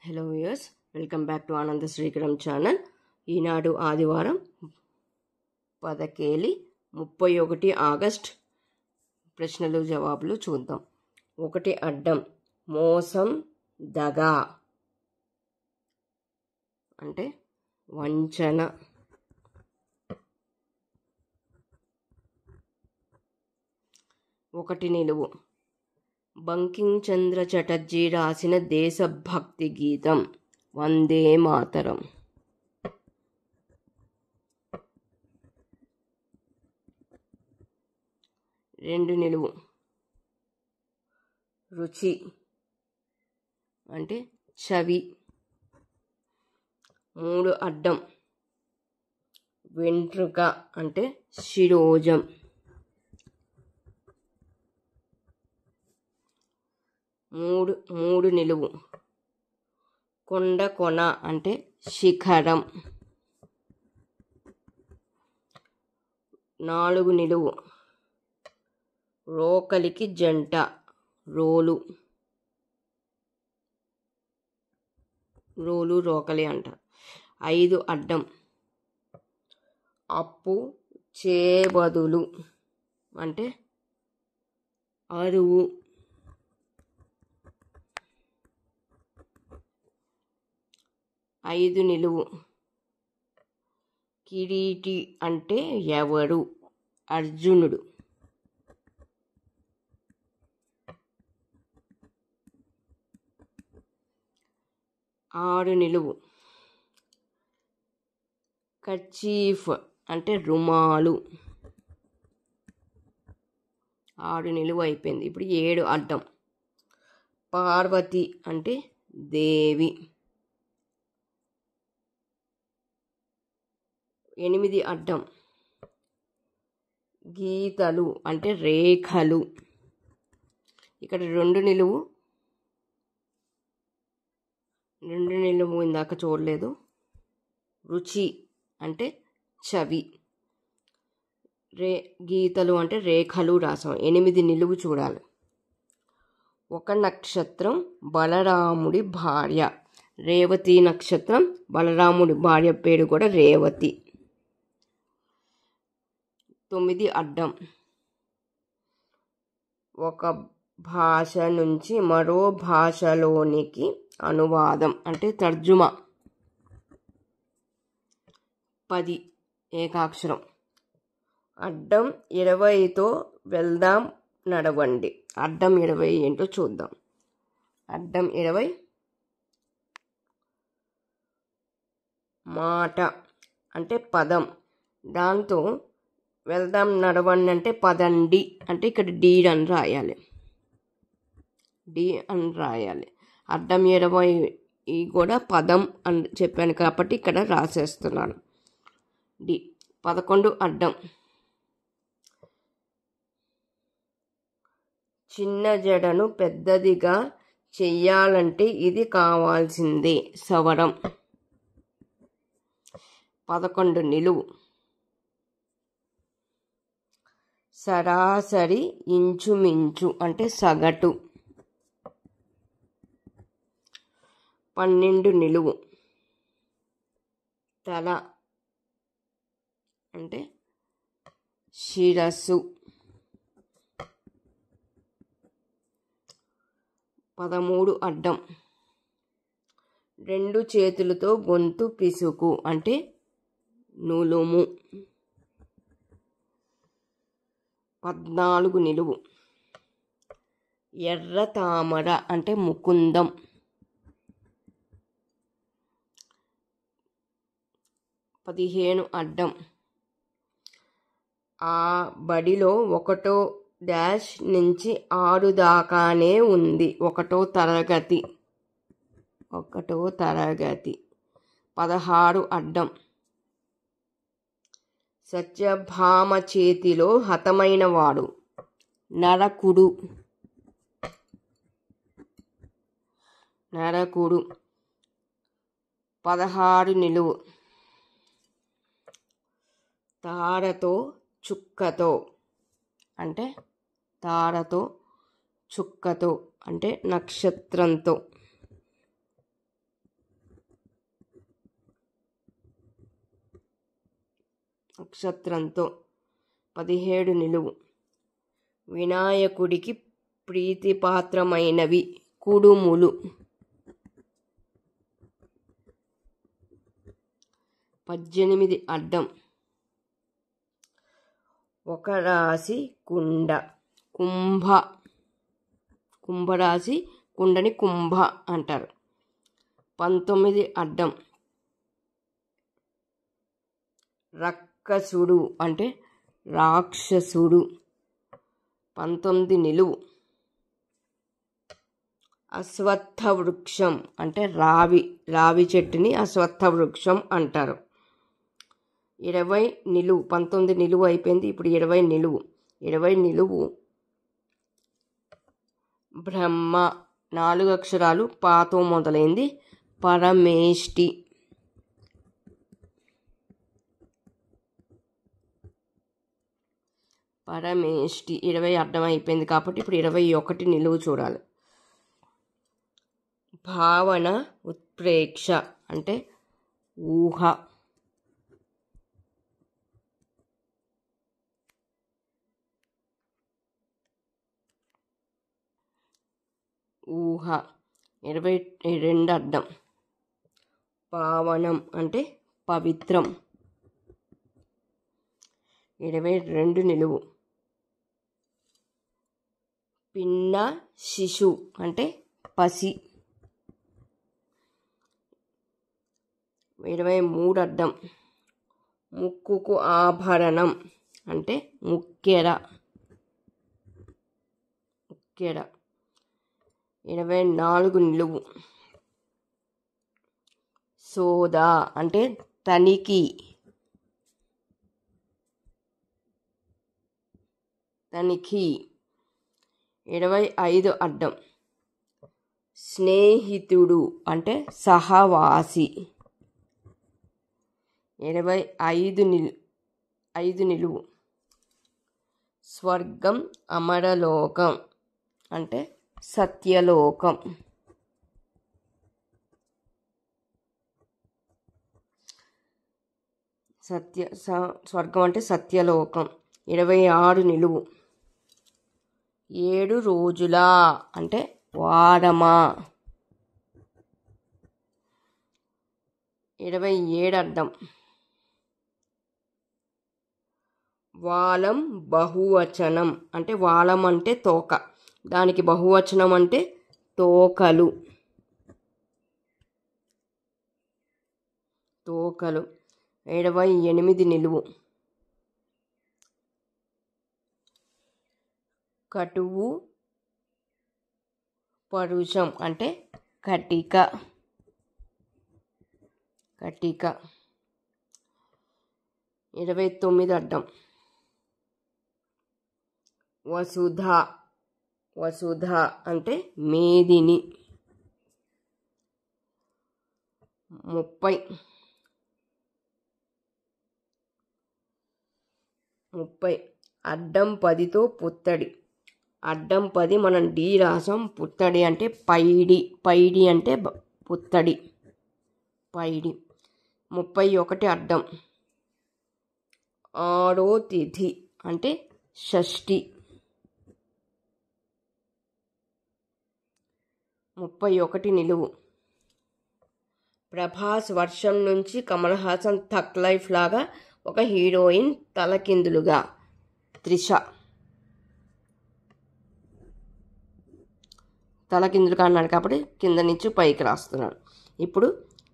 Hello viewers, welcome back to ఆనంద Srikaram channel. ఈనాడు ఆదివారం 31 August ప్రశ్నలు జవాబులు చూద్దాం. 1 అడ్డం మోసం దగా అంటే వంచన. 1 నిలువు బంకింగ్ చంద్ర చటర్జీ రాసిన దేశభక్తి గీతం వందే మాతరం. 2 నిలువు రుచి అంటే చవి. 3 అడ్డం వెంట్రుక అంటే శిరోజం. 3 నిలువు కొండ కొన అంటే శిఖరం. 4 నిలువు రోకలికి జంట రోలు రోకలి అంటారు. 5 అడ్డం అప్పు చేబదులు అంటే అరువు. 5 నిలువు కిరీటి అంటే ఎవరు? అర్జునుడు. 6 నిలువు కర్చీఫ్ అంటే రుమాలు. 6 నిలువు అయిపోయింది. ఇప్పుడు 7 అడ్డం పార్వతి అంటే దేవి. 8 అడ్డం గీతలు అంటే రేఖలు. ఇక్కడ 2 నిలువు ఇందాక చూడలేదు. రుచి అంటే చవి. గీతలు అంటే రేఖలు రాసాం. 8 నిలువు చూడాలి. 1 నక్షత్రం బలరాముడి భార్య రేవతి నక్షత్రం. బలరాముడి భార్య పేరు కూడా రేవతి. 9 అడ్డం ఒక భాష నుంచి మరో భాషలోనికి అనువాదం అంటే తర్జుమా. 10 ఏకాక్షరం అడ్డం 20తో వెళ్దాం నడవండి. అడ్డం 20 ఏంటో చూద్దాం. అడ్డం 20 మాట అంటే పదం. దాంతో వెళ్దాం నడవండి అంటే పదండి అంటే ఇక్కడ డి అని రాయాలి. అడ్డం 20 కూడా పదం అని చెప్పాను కాబట్టి ఇక్కడ రాసేస్తున్నాను డి. 11 అడ్డం చిన్న జడను పెద్దదిగా చెయ్యాలంటే ఇది కావాల్సిందే సవరం. 11 నిలువు సరాసరి ఇంచుమించు అంటే సగటు. 12 నిలువు తల అంటే శిరస్సు. 13 అడ్డం 2 చేతులతో గొంతు పిసుకు అంటే నులుము. 14 నిలువు ఎర్ర తామర అంటే ముకుందం. 15 అడ్డం ఆ బడిలో 1వ డాష్ నుంచి 6 దాకానే ఉంది. 1వ తరగతి. 16 అడ్డం సత్యభామ చేతిలో హతమైన వాడు నరకుడు. 16 నిలువు తారతో చుక్కతో అంటే చుక్కతో అంటే నక్షత్రంతో. నక్షత్రంతో 17 నిలువు. వినాయకుడికి ప్రీతిపాత్రమైనవి కుడుములు. 18 అడ్డం. ఒక రాశి కుండ, కుంభరాశి కుండని కుంభ అంటారు. 19 అడ్డం. రక్కసుడు అంటే రాక్షసుడు. 19 నిలువు. అశ్వత్థ వృక్షం అంటే రావి చెట్టుని అశ్వత్థ వృక్షం అంటారు. 20 నిలువు. 19 నిలువు అయిపోయింది. ఇప్పుడు 20 నిలువు. 20 నిలువు బ్రహ్మ. 4 అక్షరాలు పాతో మొదలైంది. పరమేష్టి. పరమేష్టి 20 అర్థం అయిపోయింది కాబట్టి ఇప్పుడు 21 నిలువు చూడాలి. భావన ఉత్ప్రేక్ష అంటే ఊహ. ఊహ 22 అడ్డం. పావనం అంటే పవిత్రం. 22 నిలువు. పిన్న శిశు అంటే పసి. 23 అడ్డం. ముక్కుకు ఆభరణం అంటే ముక్కెర. 24 నిలువు. సోదా అంటే తనిఖీ. 25 అడ్డం. స్నేహితుడు అంటే సహవాసి. 25 నిలువు. స్వర్గం అమరలోకం అంటే సత్యలోకం. స్వర్గం అంటే సత్యలోకం. 26 నిలువు. 7 రోజులా అంటే వారమా. 27 అడ్డం. వాలం బహువచనం అంటే వాలం అంటే తోక, దానికి బహువచనం అంటే తోకలు. 28 నిలువు. కటువు పరుషం అంటే కటిక. 29 అడ్డం. వసుధ అంటే మేదిని. 30 అడ్డం 10తో పుత్తడి. అడ్డం 10 మనం డి రాసాం. పుత్తడి అంటే పైడి అంటే పుత్తడి. 31 అడ్డం. 6వ తిథి అంటే షష్ఠి. 31 నిలువు. ప్రభాస్ వర్షం నుంచి కమల్ హాసన్ థక్ లైఫ్ లాగా ఒక హీరోయిన్ తలకిందులుగా. త్రిష తలకిందులుగా అన్నాడు కాబట్టి కింద నుంచి పైకి రాస్తున్నాను. ఇప్పుడు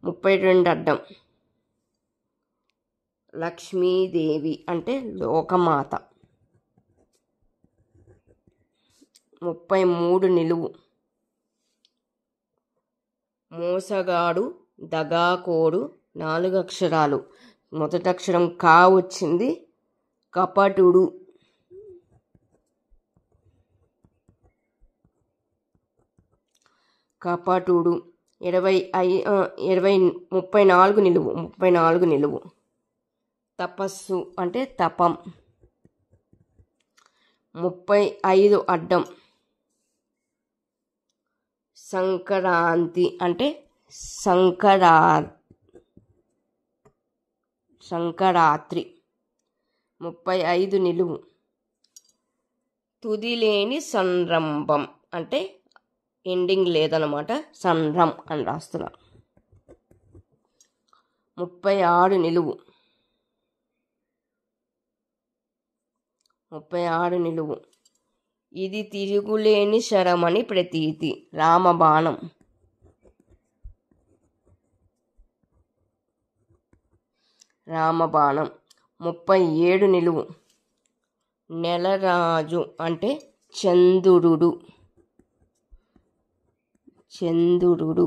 32 అడ్డం. లక్ష్మీదేవి అంటే లోకమాత. 33 నిలువు. మోసగాడు దగాకోడు. 4 అక్షరాలు. మొదటి అక్షరం కా వచ్చింది. కపటుడు. కపటుడు 34 నిలువు. తపస్సు అంటే తపం. 35 అడ్డం. సంక్రాంతి అంటే సంకరాత్రి. 35 నిలువు. తుదిలేని సంరంభం అంటే ఎండింగ్ లేదనమాట, సంరం అని రాస్తున్నా. 36 నిలువు. 36 నిలువు. ఇది తిరుగులేని శరమని ప్రతీతి. రామబాణం. రామబాణం. 37 నిలువు. నెలరాజు అంటే చంద్రుడు. చంద్రుడు.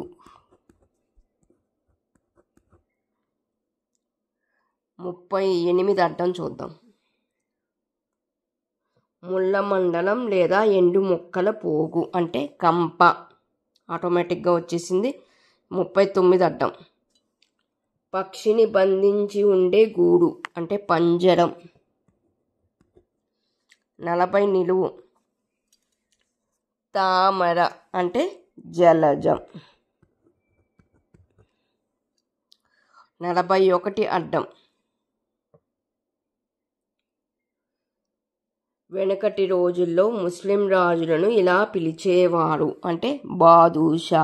38 అడ్డం చూద్దాం. ముళ్ళ మండలం లేదా ఎండు మొక్కల పోగు అంటే కంప. ఆటోమేటిక్గా వచ్చేసింది. 39 అడ్డం. పక్షిని బంధించి ఉండే గూడు అంటే పంజరం. 40 నిలువు. తామర అంటే జలజం. 41 అడ్డం. వెనకటి రోజుల్లో ముస్లిం రాజులను ఇలా పిలిచేవారు అంటే బాదుషా.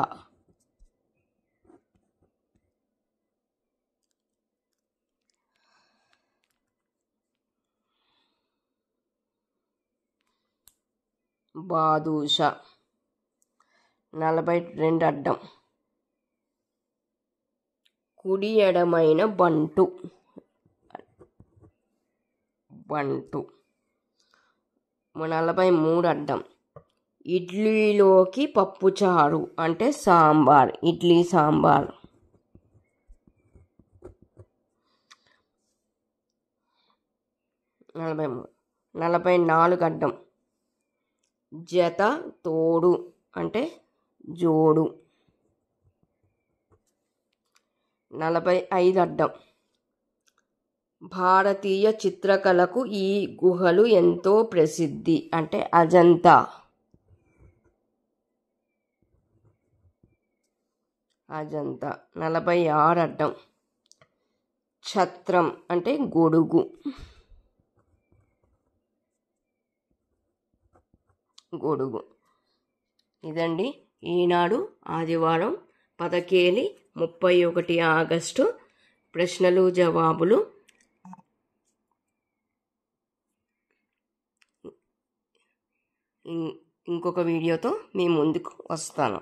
బాదుషా. 42 అడ్డం. కుడి ఎడమైన బంటు. బంటు. 43 అడ్డం. ఇడ్లీలోకి పప్పుచారు అంటే సాంబార్. ఇడ్లీ సాంబార్. 44 అడ్డం. జత తోడు అంటే జోడు. 45 అడ్డం. భారతీయ చిత్రకళకు ఈ గుహలు ఎంతో ప్రసిద్ధి అంటే అజంతా. అజంతా. 46 అడ్డం. ఛత్రం అంటే గొడుగు. గొడుగు. ఇదండి ఈనాడు ఆదివారం 31 ఆగస్టు ప్రశ్నలు జవాబులు. ఇంకొక వీడియోతో మీ ముందుకు వస్తాను.